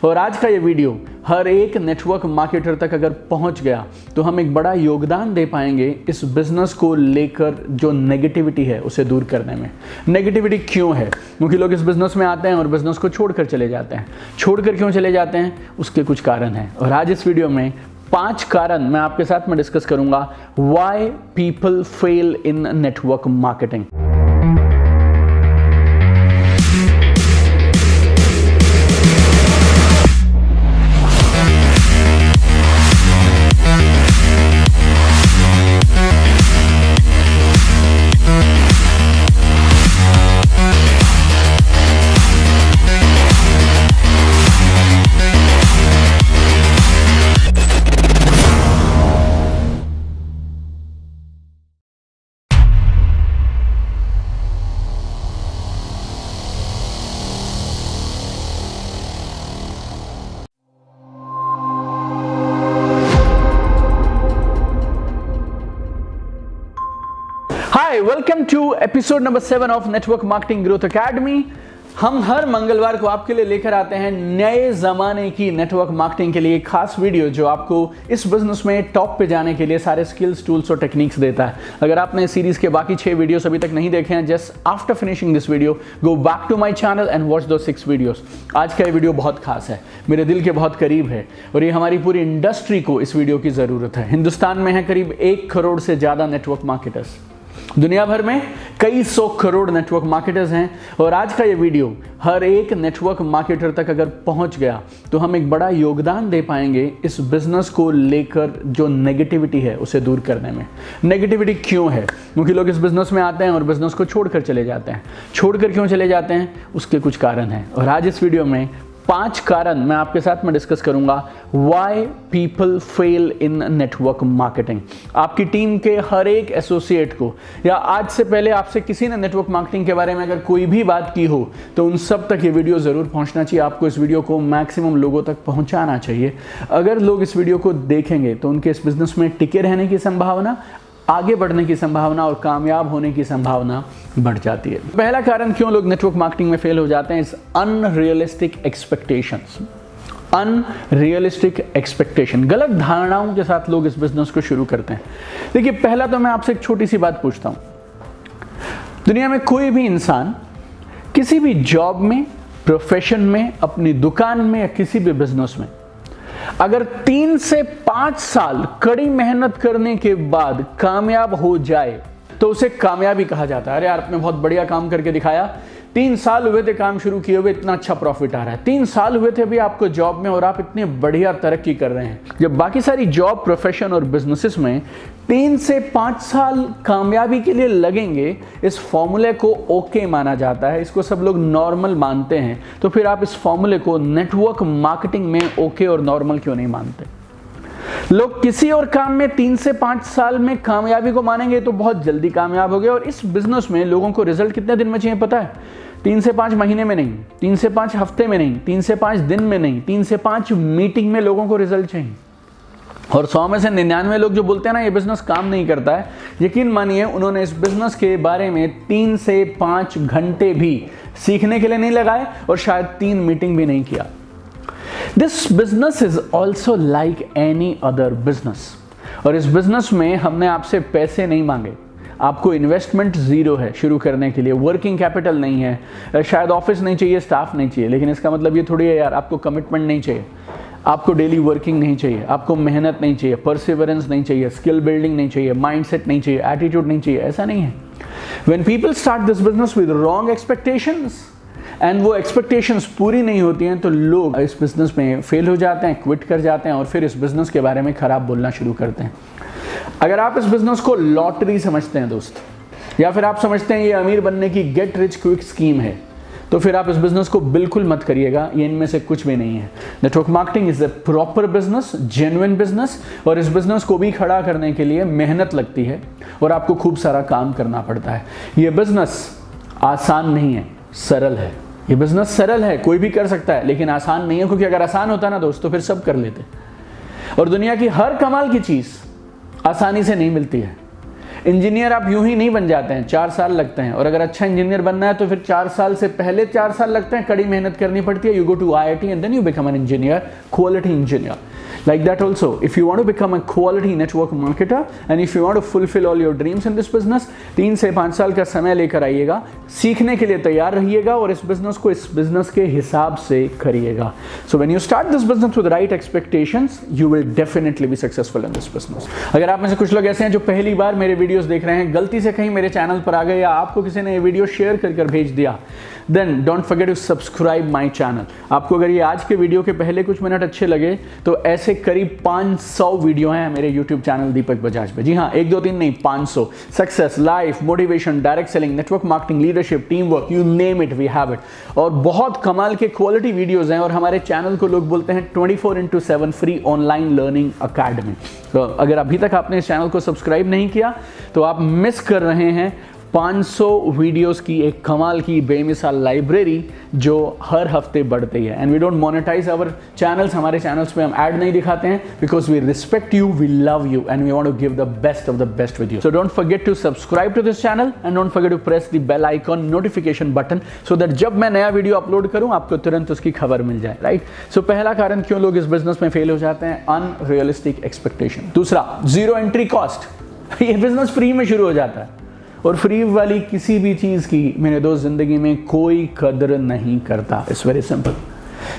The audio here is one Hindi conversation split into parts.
और आज का ये वीडियो हर एक नेटवर्क मार्केटर तक अगर पहुंच गया तो हम एक बड़ा योगदान दे पाएंगे इस बिजनेस को लेकर जो नेगेटिविटी है उसे दूर करने में। नेगेटिविटी क्यों है? क्योंकि लोग इस बिजनेस में आते हैं और बिजनेस को छोड़कर चले जाते हैं। छोड़कर क्यों चले जाते हैं? उसके कुछ कारण हैं और आज इस वीडियो में 5 कारण मैं आपके साथ में डिस्कस करूंगा। Why people fail in network marketing. Hi, welcome to episode number 7 of network marketing growth academy. हम हर मंगलवार को आपके लिए लेकर आते हैं नए ज़माने की नेटवर्क मार्केटिंग के लिए खास वीडियो जो आपको इस बिजनेस में टॉप पे जाने के लिए सारे स्किल्स, टूल्स और टेक्निक्स देता है। अगर आपने सीरीज के बाकी 6 वीडियोस अभी तक नहीं देखे हैं, just after finishing this video go back to my channel and watch दो 6 वीडियोस। आज का ये वीडियो बहुत खास है, मेरे दिल के बहुत करीब है और ये हमारी पूरी इंडस्ट्री को इस वीडियो की ज़रूरत है। हिंदुस्तान में है करीब 1 करोड़ से ज़्यादा नेटवर्क मार्केटर्स, दुनिया भर में कई 100 करोड़ नेटवर्क मार्केटर्स हैं और आज का ये वीडियो हर एक नेटवर्क मार्केटर तक अगर पहुंच गया तो हम एक बड़ा योगदान दे पाएंगे इस बिजनेस को लेकर जो नेगेटिविटी है उसे दूर करने में। नेगेटिविटी क्यों है? क्योंकि लोग इस बिजनेस में आते हैं और बिजनेस को छोड़कर चले जाते हैं। छोड़कर क्यों चले जाते हैं? उसके कुछ कारण हैं और आज इस वीडियो में 5 कारण मैं आपके साथ में डिस्कस करूंगा। Why people fail in network marketing. आपकी टीम के हर एक एसोसिएट को या आज से पहले आपसे किसी ने नेटवर्क मार्केटिंग के बारे में अगर कोई भी बात की हो तो उन सब तक ये वीडियो ज़रूर पहुंचना चाहिए। आपको इस वीडियो को मैक्सिमम लोगों तक पहुंचाना चाहिए। अगर लोग इस वीडियो को देखेंगे तो उनके इस बिजनेस में टिके रहने की संभावना, आगे बढ़ने की संभावना और कामयाब होने की संभावना बढ़ जाती है। पहला कारण क्यों लोग नेटवर्क मार्केटिंग में फेल हो जाते हैं, इस अनरियलिस्टिक एक्सपेक्टेशंस। अनरियलिस्टिक एक्सपेक्टेशन, गलत धारणाओं के साथ लोग इस बिजनेस को शुरू करते हैं। देखिए, पहला तो मैं आपसे एक छोटी सी बात पूछता हूं। दुनिया में कोई भी इंसान किसी भी जॉब में, प्रोफेशन में, अपनी दुकान में या किसी भी बिजनेस में अगर 3 से 5 साल कड़ी मेहनत करने के बाद कामयाब हो जाए तो उसे कामयाबी कहा जाता है। अरे यार, आपने बहुत बढ़िया काम करके दिखाया, 3 साल हुए थे काम शुरू किए हुए, इतना अच्छा प्रॉफिट आ रहा है। 3 साल हुए थे अभी आपको जॉब में और आप इतने बढ़िया तरक्की कर रहे हैं। जब बाकी सारी जॉब, प्रोफेशन और बिजनेसेस में 3 से 5 साल कामयाबी के लिए लगेंगे, इस फॉर्मूले को ओके माना जाता है, इसको सब लोग नॉर्मल मानते हैं। तो फिर आप इस फॉर्मूले को नेटवर्क मार्केटिंग में ओके और नॉर्मल क्यों नहीं मानते? लोग किसी और काम में 3 से 5 साल में कामयाबी को मानेंगे तो बहुत जल्दी कामयाब हो गए। और इस बिजनेस में लोगों को रिजल्ट कितने दिन में चाहिए पता है? 3 से 5 महीने में नहीं, 3 से 5 हफ्ते में नहीं, 3 से 5 दिन में नहीं, 3 से 5 मीटिंग में लोगों को रिजल्ट चाहिए। और 100 में से 99 लोग जो बोलते हैं ना ये बिजनेस काम नहीं करता है, यकीन मानिए उन्होंने इस बिजनेस के बारे में 3 से 5 घंटे भी सीखने के लिए नहीं लगाए और शायद 3 मीटिंग भी नहीं किया। This business is also like any other business. और इस बिजनेस में हमने आपसे पैसे नहीं मांगे, आपको इन्वेस्टमेंट ज़ीरो है शुरू करने के लिए, वर्किंग कैपिटल नहीं है, शायद ऑफिस नहीं चाहिए, स्टाफ नहीं चाहिए। लेकिन इसका मतलब ये थोड़ी है यार आपको कमिटमेंट नहीं चाहिए, आपको डेली वर्किंग नहीं चाहिए, आपको मेहनत नहीं चाहिए, परसिवरेंस नहीं चाहिए, स्किल बिल्डिंग नहीं चाहिए, माइंडसेट नहीं चाहिए, एटीट्यूड नहीं चाहिए। ऐसा नहीं है। When people start this business with wrong expectations and वो एक्सपेक्टेशंस पूरी नहीं होती हैं तो लोग इस बिजनेस में फेल हो जाते हैं, क्विट कर जाते हैं और फिर इस बिजनेस के बारे में खराब बोलना शुरू करते हैं। अगर आप इस बिजनेस को लॉटरी समझते हैं दोस्त, या फिर आप समझते हैं ये अमीर बनने की गेट रिच क्विक स्कीम है, तो फिर आप इस बिजनेस को बिल्कुल मत करिएगा। ये इनमें से कुछ भी नहीं है। Network marketing is a proper business, genuine business और इस बिजनेस को भी खड़ा करने के लिए मेहनत लगती है और आपको खूब सारा काम करना पड़ता है। ये बिजनेस आसान नहीं है, सरल है। ये बिजनेस सरल है, कोई भी कर सकता है, लेकिन आसान नहीं है। क्योंकि अगर आसान होता ना दोस्तों फिर सब कर लेते। और दुनिया की हर कमाल की चीज़ आसानी से नहीं मिलती है। इंजीनियर आप यूं ही नहीं बन जाते हैं, 4 साल लगते हैं, और अगर अच्छा इंजीनियर बनना है तो फिर 4 साल से पहले 4 साल लगते हैं, कड़ी मेहनत करनी पड़ती है. You go to IIT and then you become an engineer, quality engineer. Like that also, if you want to become a quality network marketer and if you want to fulfill all your dreams in this business, 3 से 5 साल का समय लेकर आइएगा, सीखने के लिए तैयार रहिएगा और इस बिजनेस को इस बिजनेस के हिसाब से करिएगा. So when you start this business with the right expectations, you will definitely be successful in this business. अगर आप में से कुछ लोग ऐसे हैं जो पहली बार मेरे वीडियोस देख रहे हैं, गलती से कहीं मेरे चैनल पर आ गए या आपको किसी ने ये वीडियो शेयर कर भेज दिया, then don't forget to subscribe my channel. आपको अगर ये आज के वीडियो के पहले कुछ मिनट अच्छे लगे तो ऐसे करीब 500 वीडियो हैं मेरे YouTube चैनल दीपक बजाज पे. जी हाँ, 1 2 3 नहीं, 500. Success, life, motivation, direct selling, network marketing, leadership, team work, you name it, we have it. और बहुत कमाल के क्वालिटी वीडियोस हैं और हमारे चैनल को लोग बोलते हैं 24/7 फ्री ऑनलाइन लर्निंग अकेडमी. तो अगर अभी तक आपने इस चैनल को सब्सक्राइब नहीं किया तो आप मिस कर रहे हैं 500 वीडियोस की एक कमाल की बेमिसाल लाइब्रेरी जो हर हफ्ते बढ़ती है. And we don't monetize our channels. हमारे चैनल्स पे हम ऐड नहीं दिखाते हैं because we respect you, we love you and we want to give the best of the best video. So don't forget to subscribe to this channel and don't forget to press the bell icon notification button so that जब मैं नया वीडियो अपलोड करूं आपको तुरंत उसकी खबर मिल जाए. राइट. सो पहला कारण क्यों लोग इस बिजनेस में फेल हो जाते हैं, अनरियलिस्टिक एक्सपेक्टेशन. दूसरा, जीरो एंट्री कॉस्ट. ये बिजनेस फ्री में शुरू हो जाता है और फ्री वाली किसी भी चीज़ की मेरे दोस्त ज़िंदगी में कोई कदर नहीं करता. It's very simple.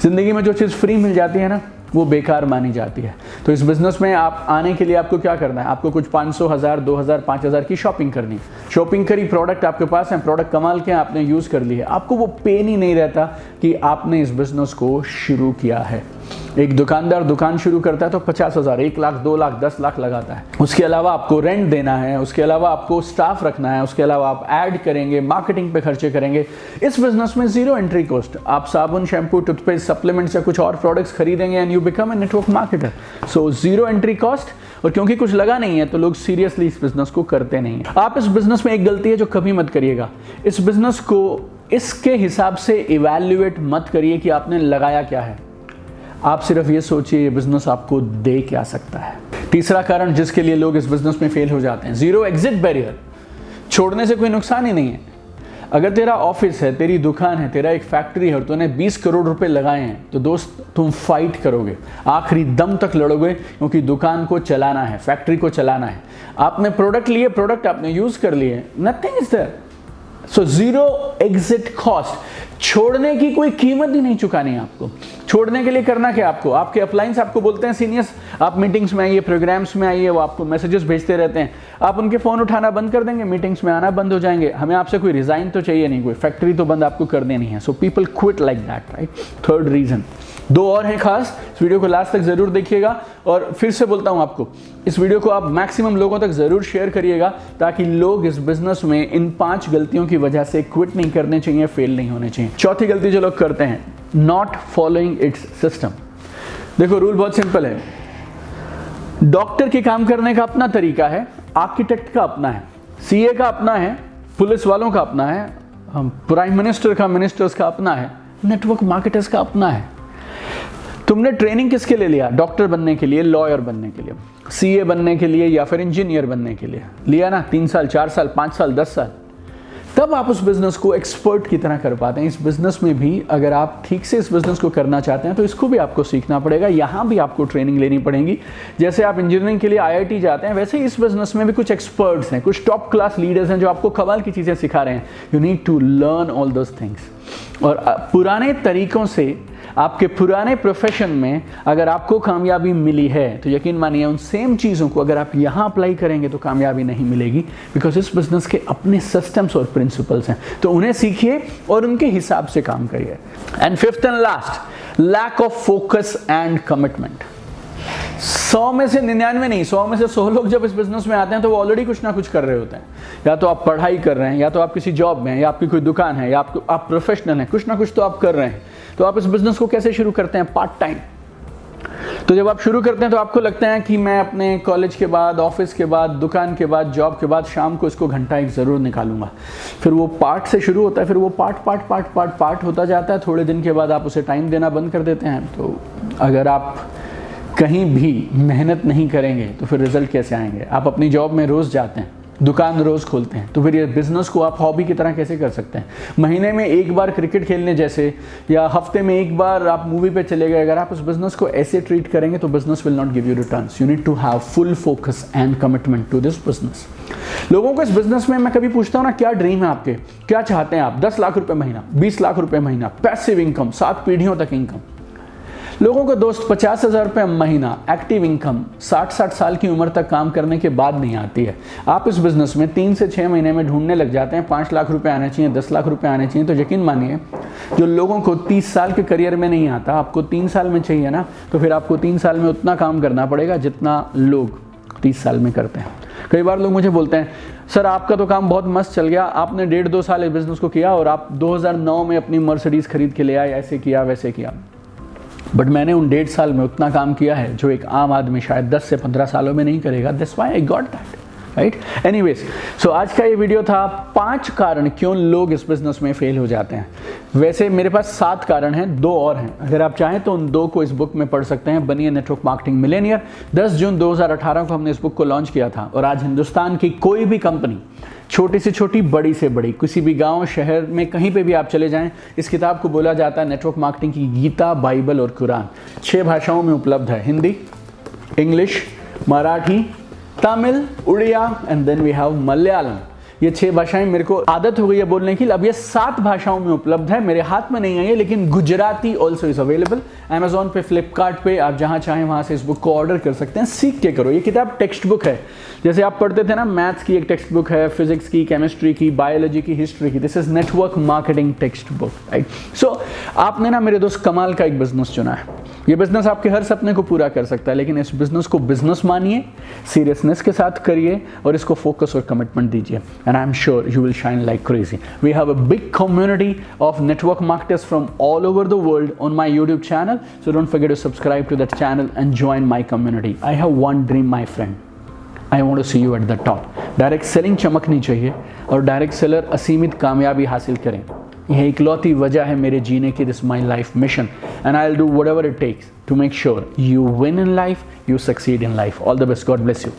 ज़िंदगी में जो चीज़ फ्री मिल जाती है ना वो बेकार मानी जाती है. तो इस बिज़नेस में आप आने के लिए आपको क्या करना है, आपको कुछ 500, 1000, 2000, 5000 की शॉपिंग करनी है. शॉपिंग करी, प्रोडक्ट आपके पास है, प्रोडक्ट कमाल के आपने यूज़ कर लिए, आपको वो पेन ही नहीं रहता कि आपने इस बिज़नेस को शुरू किया है. एक दुकानदार दुकान शुरू करता है तो 50,000, 1 लाख, 2 लाख, 10 लाख लगाता है. उसके अलावा आपको रेंट देना है, उसके अलावा आपको स्टाफ रखना है, उसके अलावा आप ऐड करेंगे, मार्केटिंग पे खर्चे करेंगे. इस बिजनेस में जीरो एंट्री कॉस्ट. आप साबुन, शैम्पू, टूथपेस्ट, सप्लीमेंट्स या कुछ और प्रोडक्ट्स खरीदेंगे and you become a network marketer. So zero entry cost. और क्योंकि कुछ लगा नहीं है तो लोग सीरियसली इस बिजनेस को करते नहीं है. आप इस बिजनेस में एक गलती है जो कभी मत करिएगा, इस बिजनेस को इसके हिसाब से इवैल्यूएट मत करिए कि आपने लगाया क्या है. आप सिर्फ ये सोचिए ये बिजनेस आपको दे क्या सकता है. तीसरा कारण जिसके लिए लोग इस बिजनेस में फेल हो जाते हैं, जीरो एग्जिट बैरियर. छोड़ने से कोई नुकसान ही नहीं है. अगर तेरा ऑफिस है, तेरी दुकान है, तेरा एक फैक्ट्री है और तूने 20 करोड़ रुपए लगाए हैं तो दोस्त तुम फाइट करोगे, आखिरी दम तक लड़ोगे क्योंकि दुकान को चलाना है, फैक्ट्री को चलाना है. आपने प्रोडक्ट लिए, प्रोडक्ट आपने यूज कर लिए, nothing is there. So zero exit cost. छोड़ने की कोई कीमत ही नहीं चुकानी है आपको. छोड़ने के लिए करना क्या आपको, आपके अपलाइंस आपको बोलते हैं सीनियर्स आप मीटिंग्स में आइए, प्रोग्राम्स में आइए, वो आपको मैसेजेस भेजते रहते हैं. आप उनके फ़ोन उठाना बंद कर देंगे, मीटिंग्स में आना बंद हो जाएंगे. हमें आपसे कोई रिजाइन तो चाहिए नहीं, कोई फैक्ट्री तो बंद आपको कर देनी है. So people quit like that. Right. Third reason. 2 और हैं खास. इस वीडियो को लास्ट तक जरूर देखिएगा और फिर से बोलता हूं आपको, इस वीडियो को आप मैक्सिमम लोगों तक जरूर शेयर करिएगा ताकि लोग इस बिजनेस में इन 5 गलतियों की वजह से क्विट नहीं करने चाहिए, फेल नहीं होने चाहिए. चौथी गलती जो लोग करते हैं, नॉट फॉलोइंग इट्स सिस्टम. देखो रूल बहुत सिंपल है. डॉक्टर के काम करने का अपना तरीका है, आर्किटेक्ट का अपना है, सीए का अपना है, पुलिस वालों का अपना है, प्राइम मिनिस्टर का, मिनिस्टर्स का अपना है, नेटवर्क मार्केटर्स का अपना है. तुमने ट्रेनिंग किसके लिए लिया, डॉक्टर बनने के लिए, लॉयर बनने के लिए, सीए बनने के लिए या फिर इंजीनियर बनने के लिए लिया ना. 3 साल, 4 साल, 5 साल, 10 साल, तब आप उस बिजनेस को एक्सपर्ट की तरह कर पाते हैं. इस बिजनेस में भी अगर आप ठीक से इस बिजनेस को करना चाहते हैं तो इसको भी आपको सीखना पड़ेगा. यहाँ भी आपको ट्रेनिंग लेनी पड़ेगी. जैसे आप इंजीनियरिंग के लिए IIT जाते हैं वैसे ही इस बिजनेस में भी कुछ एक्सपर्ट्स हैं, कुछ टॉप क्लास लीडर्स हैं जो आपको कमाल की चीज़ें सिखा रहे हैं. You need to learn all those things. और पुराने तरीकों से, आपके पुराने प्रोफेशन में अगर आपको कामयाबी मिली है तो यकीन मानिए उन सेम चीज़ों को अगर आप यहाँ अप्लाई करेंगे तो कामयाबी नहीं मिलेगी. बिकॉज इस बिजनेस के अपने सिस्टम्स और प्रिंसिपल्स हैं, तो उन्हें सीखिए और उनके हिसाब से काम करिए. And fifth and last, lack of focus and commitment. 100 में से 99 नहीं, 100 में से 100 लोग जब इस बिजनेस में आते हैं तो वो ऑलरेडी कुछ ना कुछ कर रहे होते हैं. या तो आप पढ़ाई कर रहे हैं, या तो आप किसी जॉब में हैं, या आपकी कोई दुकान है, या आप प्रोफेशनल हैं, कुछ ना कुछ तो आप कर रहे हैं. तो आप इस बिजनेस को कैसे शुरू करते हैं, पार्ट टाइम. तो जब आप शुरू करते हैं तो आपको लगता है कि मैं अपने कॉलेज के बाद, ऑफिस के बाद, दुकान के बाद, जॉब के बाद शाम को इसको घंटा 1 ज़रूर निकालूंगा. फिर वो पार्ट से शुरू होता है, फिर वो पार्ट होता जाता है. थोड़े दिन के बाद आप उसे टाइम देना बंद कर देते हैं. तो अगर आप कहीं भी मेहनत नहीं करेंगे तो फिर रिजल्ट कैसे आएंगे. आप अपनी जॉब में रोज़ जाते हैं, दुकान रोज खोलते हैं, तो फिर ये बिजनेस को आप हॉबी की तरह कैसे कर सकते हैं? महीने में एक बार क्रिकेट खेलने जैसे, या हफ्ते में एक बार आप मूवी पे चले गए, अगर आप उस बिजनेस को ऐसे ट्रीट करेंगे तो business will not give you returns. You need to have full focus and commitment to this business. लोगों को इस बिजनेस में मैं कभी पूछता हूँ ना, क्या ड्रीम है आपके, क्या चाहते हैं आप? 10 लाख रुपए महीना, 20 लाख रुपए महीना, पैसिव इनकम, 7 पीढ़ियों तक इनकम। लोगों को दोस्त 50,000 रुपये महीना एक्टिव इनकम 60 साल की उम्र तक काम करने के बाद नहीं आती है। आप इस बिजनेस में 3 से 6 महीने में ढूंढने लग जाते हैं, 5 लाख रुपए आने चाहिए, 10 लाख रुपए आने चाहिए। तो यकीन मानिए, जो लोगों को 30 साल के करियर में नहीं आता, आपको 3 साल में चाहिए ना, तो फिर आपको 3 साल में उतना काम करना पड़ेगा जितना लोग 30 साल में करते हैं। कई बार लोग मुझे बोलते हैं, सर आपका तो काम बहुत मस्त चल गया, आपने 1.5-2 साल इस बिजनेस को किया और आप 2009 में अपनी मर्सिडीज खरीद के ले आए, ऐसे किया वैसे किया। बट मैंने उन 1.5 साल में उतना काम किया है जो एक आम आदमी शायद 10 से 15 सालों में नहीं करेगा। That's why I got that, right? Anyways, so आज का ये वीडियो था 5 कारण क्यों लोग इस बिजनेस में फेल हो जाते हैं। वैसे मेरे पास 7 कारण हैं, 2 और हैं। अगर आप चाहें तो उन 2 को इस बुक में पढ़ सकते हैं, बनिए नेटवर्क मार्केटिंग मिलेनियर। 10 जून 2018 को हमने इस बुक को लॉन्च किया था और आज हिंदुस्तान की कोई भी कंपनी, छोटी से छोटी, बड़ी से बड़ी, किसी भी गांव शहर में कहीं पे भी आप चले जाएं, इस किताब को बोला जाता है नेटवर्क मार्केटिंग की गीता, बाइबल और कुरान। 6 भाषाओं में उपलब्ध है, Hindi, English, Marathi, Tamil, Oriya and then we have Malayalam. ये 6 भाषाएं मेरे को आदत हो गई है बोलने की। अब ये 7 भाषाओं में उपलब्ध है, मेरे हाथ में नहीं है ये, लेकिन Gujarati also is available. Amazon पे, फ्लिपकार्ट पे, आप जहां चाहें वहां से इस बुक को ऑर्डर कर सकते हैं। सीख के करो। ये किताब टेक्स्ट बुक है, जैसे आप पढ़ते थे ना, मैथ्स की एक टेक्स्ट बुक है, फिजिक्स की, केमिस्ट्री की, बायोलॉजी की, हिस्ट्री की। This is network marketing text book, right? So आपने ना मेरे दोस्त कमाल का एक बिजनेस चुना है। ये बिजनेस आपके हर सपने को पूरा कर सकता है, लेकिन इस बिजनेस को बिजनेस मानिए, सीरियसनेस के साथ करिए और इसको फोकस और कमिटमेंट दीजिए, and I'm sure you will shine like crazy. We have a big community of network marketers from all over the world on my YouTube channel, so don't forget to subscribe to that channel and join my community. I have one dream, my friend. I want to see you at the top. Direct selling चमकनी चाहिए और डायरेक्ट सेलर असीमित कामयाबी हासिल करें। यह इकलौती वजह है मेरे जीने की। This my life mission and I'll do whatever it takes to make sure you win in life, you succeed in life. All the best. God bless you.